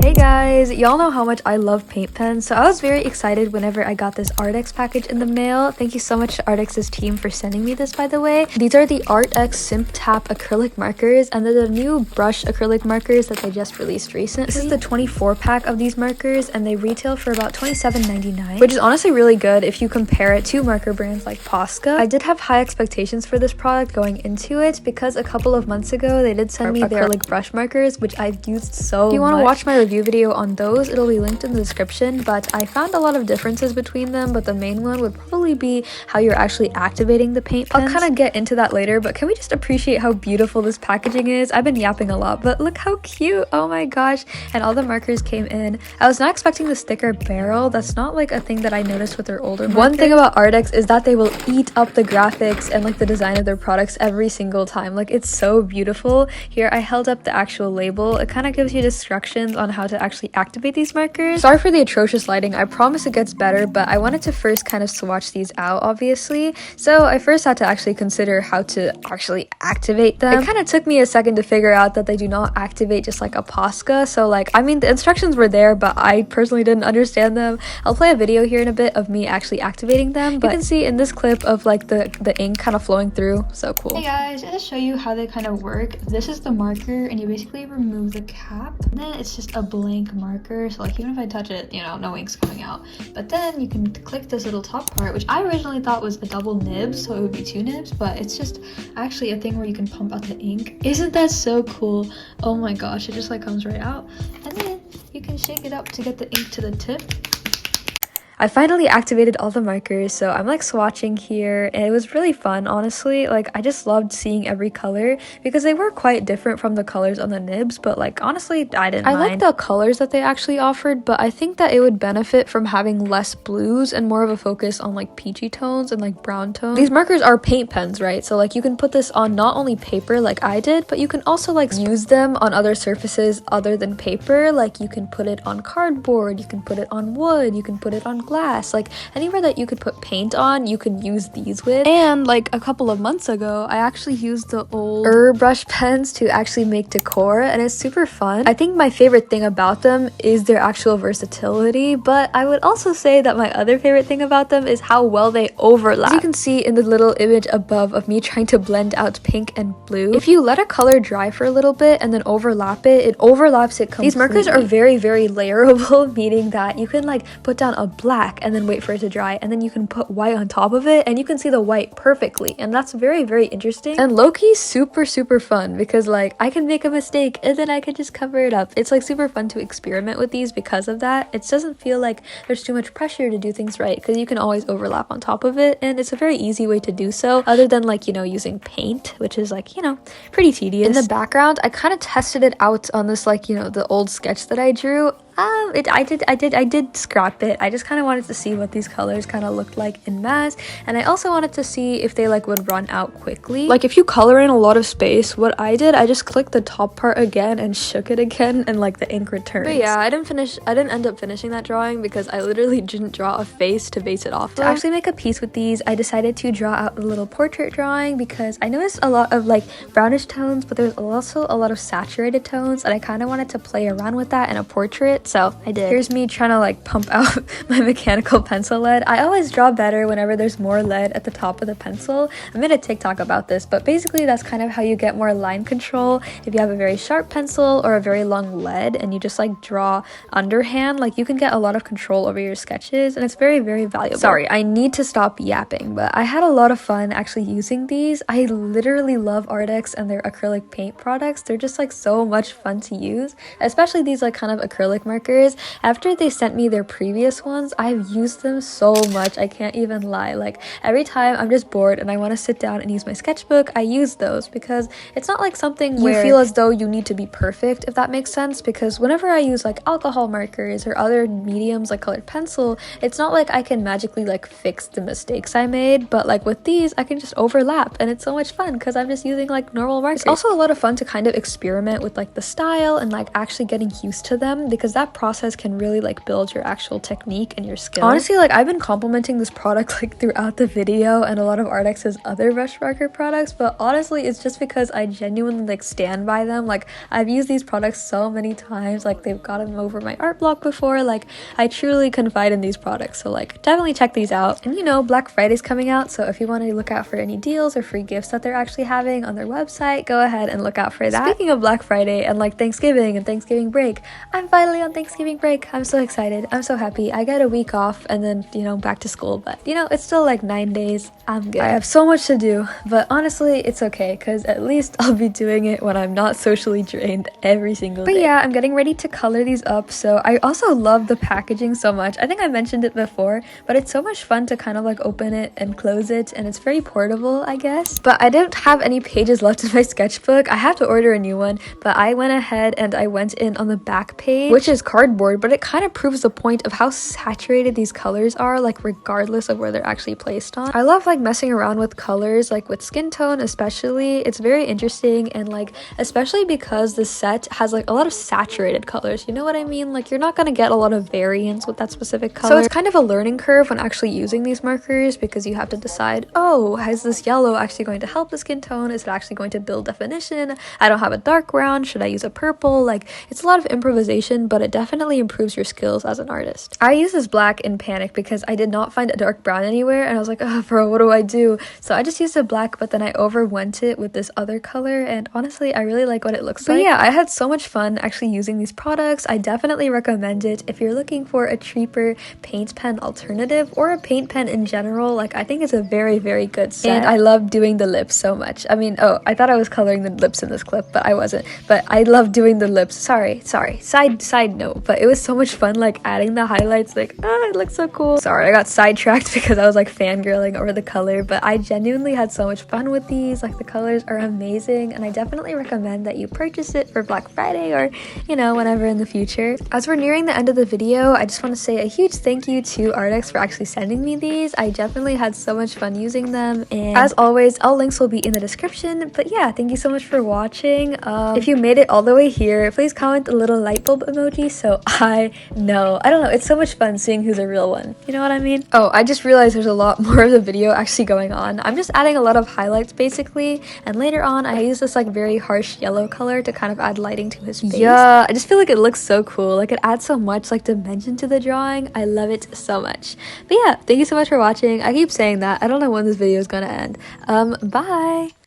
Hey guys, y'all know how much I love paint pens, so I was very excited whenever I got this Arrtx package in the mail. Thank you so much to Arrtx's team for sending me this, by the way. These are the Arrtx Simptap acrylic markers, and they're the new brush acrylic markers that they just released recently. This is the 24 pack of these markers, and they retail for about $27.99, which is honestly really good if you compare it to marker brands like Posca. I did have high expectations for this product going into it because a couple of months ago they did send me their acrylic brush markers, which I've used so much. If you want to watch my review video on those, it'll be linked in the description, but I found a lot of differences between them, but the main one would probably be how you're actually activating the paint pens. I'll kind of get into that later, but can we just appreciate how beautiful this packaging is? I've been yapping a lot, but look how cute. Oh my gosh. And all the markers came in. I was not expecting the sticker barrel. That's not like a thing that I noticed with their older markers. One thing about Arrtx is that they will eat up the graphics and like the design of their products every single time. Like, it's so beautiful. Here I held up the actual label. It kind of gives you instructions on how to actually activate these markers. Sorry for the atrocious lighting. I promise it gets better, but I wanted to first kind of swatch these out, obviously. So I first had to actually consider how to actually activate them. It kind of took me a second to figure out that they do not activate just like a Posca. So like, I mean, the instructions were there, but I personally didn't understand them. I'll play a video here in a bit of me actually activating them, but you can see in this clip of like the ink kind of flowing through. So cool. Hey guys, I'm gonna show you how they kind of work. This is the marker, and you basically remove the cap, and then it's just a blank marker, so like even if I touch it, you know, no ink's coming out. But then you can click this little top part, which I originally thought was a double nib, so it would be 2 nibs, but it's just actually a thing where you can pump out the ink. Isn't that so cool? Oh my gosh, it just like comes right out, and then you can shake it up to get the ink to the tip. I finally activated all the markers, so I'm like swatching here, and it was really fun, honestly. Like, I just loved seeing every color because they were quite different from the colors on the nibs, but like honestly, I didn't mind. I like the colors that they actually offered, but I think that it would benefit from having less blues and more of a focus on like peachy tones and like brown tones. These markers are paint pens, right? So like you can put this on not only paper like I did, but you can also like use them on other surfaces other than paper. Like, you can put it on cardboard, you can put it on wood, you can put it on glass, like anywhere that you could put paint on, you could use these with. And like a couple of months ago, I actually used the old brush pens to actually make decor, and it's super fun. I think my favorite thing about them is their actual versatility, but I would also say that my other favorite thing about them is how well they overlap. As you can see in the little image above of me trying to blend out pink and blue, if you let a color dry for a little bit and then overlap it, it overlaps it completely. These markers are very, very layerable, meaning that you can like put down a black and then wait for it to dry, and then you can put white on top of it and you can see the white perfectly, and that's very, very interesting and low-key super fun because like I can make a mistake and then I can just cover it up. It's like super fun to experiment with these because of that. It doesn't feel like there's too much pressure to do things right because you can always overlap on top of it, and it's a very easy way to do so, other than like, you know, using paint, which is like, you know, pretty tedious. In the background, I kind of tested it out on this, like, you know, the old sketch that I drew. I did scrap it. I just kind of wanted to see what these colors kind of looked like in mass, and I also wanted to see if they like would run out quickly. Like, if you color in a lot of space, what I did, I just clicked the top part again and shook it again, and like the ink returns. But yeah, I didn't end up finishing that drawing because I literally didn't draw a face to base it off. To actually make a piece with these, I decided to draw out a little portrait drawing because I noticed a lot of like brownish tones, but there's also a lot of saturated tones, and I kind of wanted to play around with that in a portrait. So I did. Here's me trying to like pump out my mechanical pencil lead. I always draw better whenever there's more lead at the top of the pencil. I made a TikTok about this, but basically that's kind of how you get more line control. If you have a very sharp pencil or a very long lead and you just like draw underhand, like you can get a lot of control over your sketches, and it's very, very valuable. Sorry, I need to stop yapping, but I had a lot of fun actually using these. I literally love Arrtx and their acrylic paint products. They're just like so much fun to use, especially these like kind of acrylic markers. After they sent me their previous ones, I've used them so much, I can't even lie. Like, every time I'm just bored and I want to sit down and use my sketchbook, I use those because it's not like something where you feel as though you need to be perfect, if that makes sense. Because whenever I use like alcohol markers or other mediums like colored pencil, it's not like I can magically like fix the mistakes I made, but like with these I can just overlap, and it's so much fun because I'm just using like normal markers. It's also a lot of fun to kind of experiment with like the style and like actually getting used to them, because that that process can really like build your actual technique and your skill. Honestly, like I've been complimenting this product like throughout the video and a lot of Arrtx's other brush marker products, but honestly it's just because I genuinely like stand by them. Like I've used these products so many times, like they've gotten over my art block before. Like I truly confide in these products, so like definitely check these out. And you know, Black Friday's coming out, so if you want to look out for any deals or free gifts that they're actually having on their website, go ahead and look out for that. Speaking of Black Friday and like Thanksgiving and Thanksgiving break, I'm finally on Thanksgiving break. I'm so excited. I'm so happy. I get a week off and then, you know, back to school, but you know, it's still like 9 days. I'm good. I have so much to do, but honestly it's okay because at least I'll be doing it when I'm not socially drained every single day. But yeah, I'm getting ready to color these up. So I also love the packaging so much. I think I mentioned it before, but it's so much fun to kind of like open it and close it, and it's very portable, I guess. But I don't have any pages left in my sketchbook. I have to order a new one, but I went ahead and I went in on the back page, which is cardboard, but it kind of proves the point of how saturated these colors are, like regardless of where they're actually placed on. I love like messing around with colors, like with skin tone especially. It's very interesting, and like especially because the set has like a lot of saturated colors, you know what I mean? Like you're not gonna get a lot of variance with that specific color. So it's kind of a learning curve when actually using these markers, because you have to decide, oh, is this yellow actually going to help the skin tone? Is it actually going to build definition? I don't have a dark brown, should I use a purple? Like it's a lot of improvisation, but it definitely improves your skills as an artist. I used this black in panic because I did not find a dark brown anywhere, and I was like, oh bro, what do I do? So I just used a black, but then I overwent it with this other color, and honestly I really like what it looks like. But yeah, I had so much fun actually using these products. I definitely recommend it if you're looking for a cheaper paint pen alternative or a paint pen in general. Like I think it's a very, very good set. And I love doing the lips so much. I mean, oh, I thought I was coloring the lips in this clip, but I wasn't. But I love doing the lips. Sorry. Side note, but it was so much fun like adding the highlights. Like, it looks so cool. Sorry, I got sidetracked because I was like fangirling over the color, but I genuinely had so much fun with these. Like the colors are amazing, and I definitely recommend that you purchase it for Black Friday or, you know, whenever in the future. As we're nearing the end of the video, I just want to say a huge thank you to Arrtx for actually sending me these. I definitely had so much fun using them, and as always, all links will be in the description. But yeah, thank you so much for watching. If you made it all the way here, please comment a little light bulb emoji so I know. I don't know, it's so much fun seeing who's a real one. You know what I mean? Oh, I just realized there's a lot more of the video actually going on. I'm just adding a lot of highlights basically, and later on I use this like very harsh yellow color to kind of add lighting to his face. Yeah, I just feel like it looks so cool. Like it adds so much like dimension to the drawing. I love it so much. But yeah, thank you so much for watching. I keep saying that. I don't know when this video is gonna end. Bye!